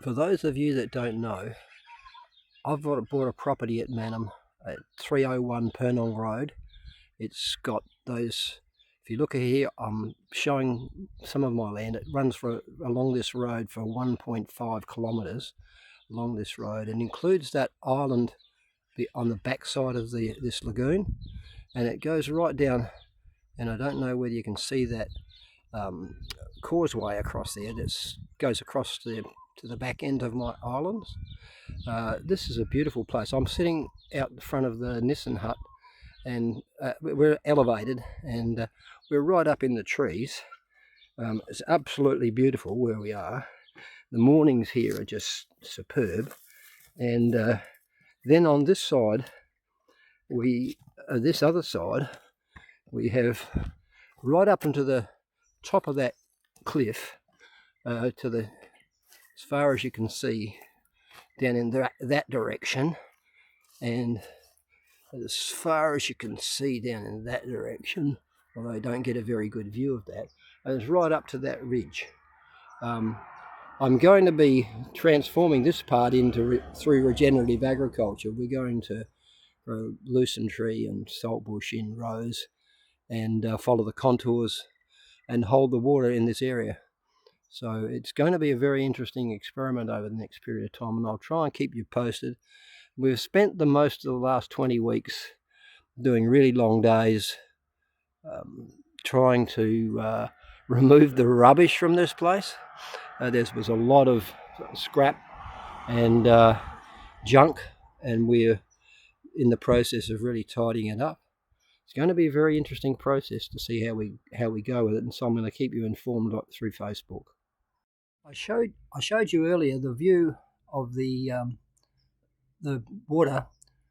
For those of you that don't know, I've bought a property at Mannum at 301 Purnong Road. It's got those, if you look here, I'm showing some of my land. It runs along this road for 1.5 kilometres along this road, and includes that island on the back side of this lagoon, and it goes right down, and I don't know whether you can see that causeway across there that goes across to the back end of my islands. This is a beautiful place. I'm sitting out in front of the Nissan hut, and we're elevated, and we're right up in the trees. It's absolutely beautiful where we are. The mornings here are just superb, and then on this side, this other side, we have right up into the top of that cliff, as far as you can see down in that direction, and as far as you can see down in that direction, although I don't get a very good view of that, and it's right up to that ridge. I'm going to be transforming this part through regenerative agriculture. We're going to grow lucerne tree and saltbush in rows, and follow the contours and hold the water in this area. So it's going to be a very interesting experiment over the next period of time, and I'll try and keep you posted. We've spent the most of the last 20 weeks doing really long days, trying to remove the rubbish from this place. There was a lot of scrap and junk, and we're in the process of really tidying it up. It's going to be a very interesting process to see how we go with it, and so I'm going to keep you informed through Facebook. I showed you earlier the view of the water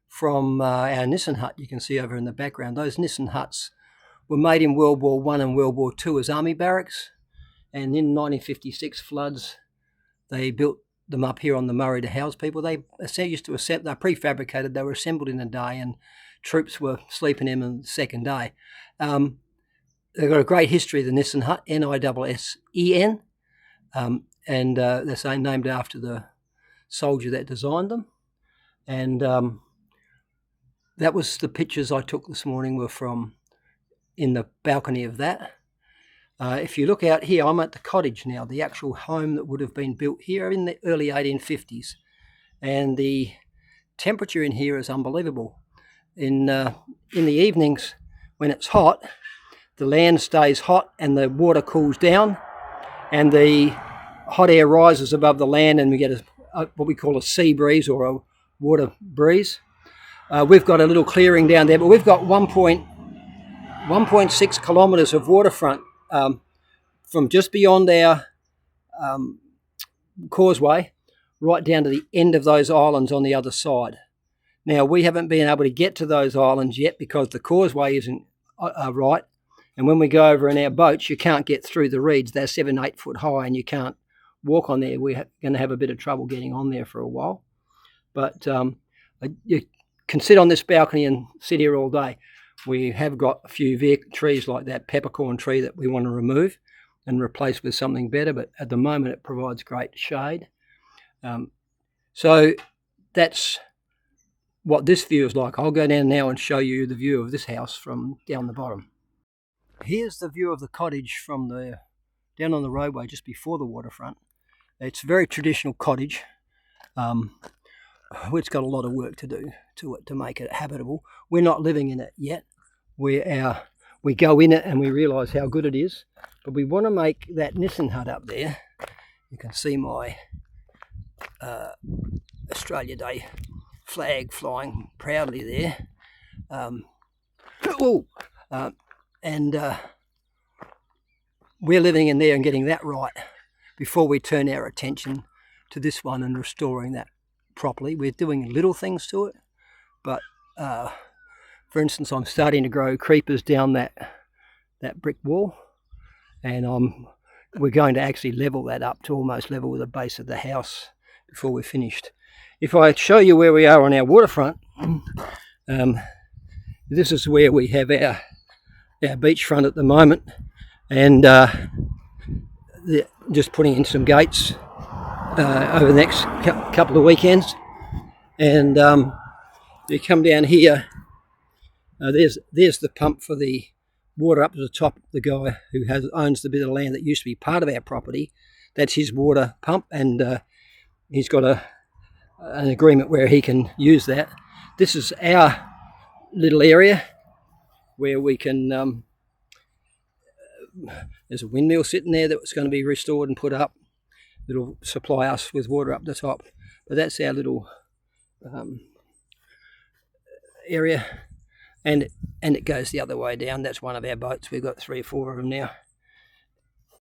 from our Nissan hut. You can see over in the background. Those Nissan huts were made in World War I and World War II as army barracks, and in 1956 floods, they built them up here on the Murray to house people. They used to assemble. They're prefabricated. They were assembled in a day, and troops were sleeping in them on the second day. They've got a great history, the Nissan hut, Nisen, and they're named after the soldier that designed them. And that was the pictures I took this morning, were from in the balcony of that. If you look out here, I'm at the cottage now, the actual home that would have been built here in the early 1850s. And the temperature in here is unbelievable. In the evenings, when it's hot, the land stays hot and the water cools down, and the hot air rises above the land, and we get what we call a sea breeze, or a water breeze. We've got a little clearing down there, but we've got 1.6 kilometres of waterfront from just beyond our causeway right down to the end of those islands on the other side. Now, we haven't been able to get to those islands yet because the causeway isn't right, and when we go over in our boats, you can't get through the reeds. They're 7-8 foot high, and you can't walk on there. We're going to have a bit of trouble getting on there for a while, but you can sit on this balcony and sit here all day. We have got a few trees like that peppercorn tree that we want to remove and replace with something better, but at the moment it provides great shade. So that's what this view is like. I'll go down now and show you the view of this house from down the bottom. Here's the view of the cottage from down on the roadway just before the waterfront. It's a very traditional cottage. It's got a lot of work to do to it to make it habitable. We're not living in it yet. We go in it and we realise how good it is, but we want to make that Nissan hut up there. You can see my Australia Day flag flying proudly there. We're living in there and getting that right before we turn our attention to this one and restoring that properly. We're doing little things to it, but for instance, I'm starting to grow creepers down that brick wall, and we're going to actually level that up to almost level with the base of the house before we're finished. If I show you where we are on our waterfront, this is where we have our beachfront at the moment, and just putting in some gates over the next couple of weekends. And you come down here, there's the pump for the water up to the top. The guy who owns the bit of land that used to be part of our property, that's his water pump, and he's got an agreement where he can use that. This is our little area where we can, there's a windmill sitting there that's going to be restored and put up. It'll supply us with water up the top. But that's our little area, and it goes the other way down. That's one of our boats. We've got 3 or 4 of them now.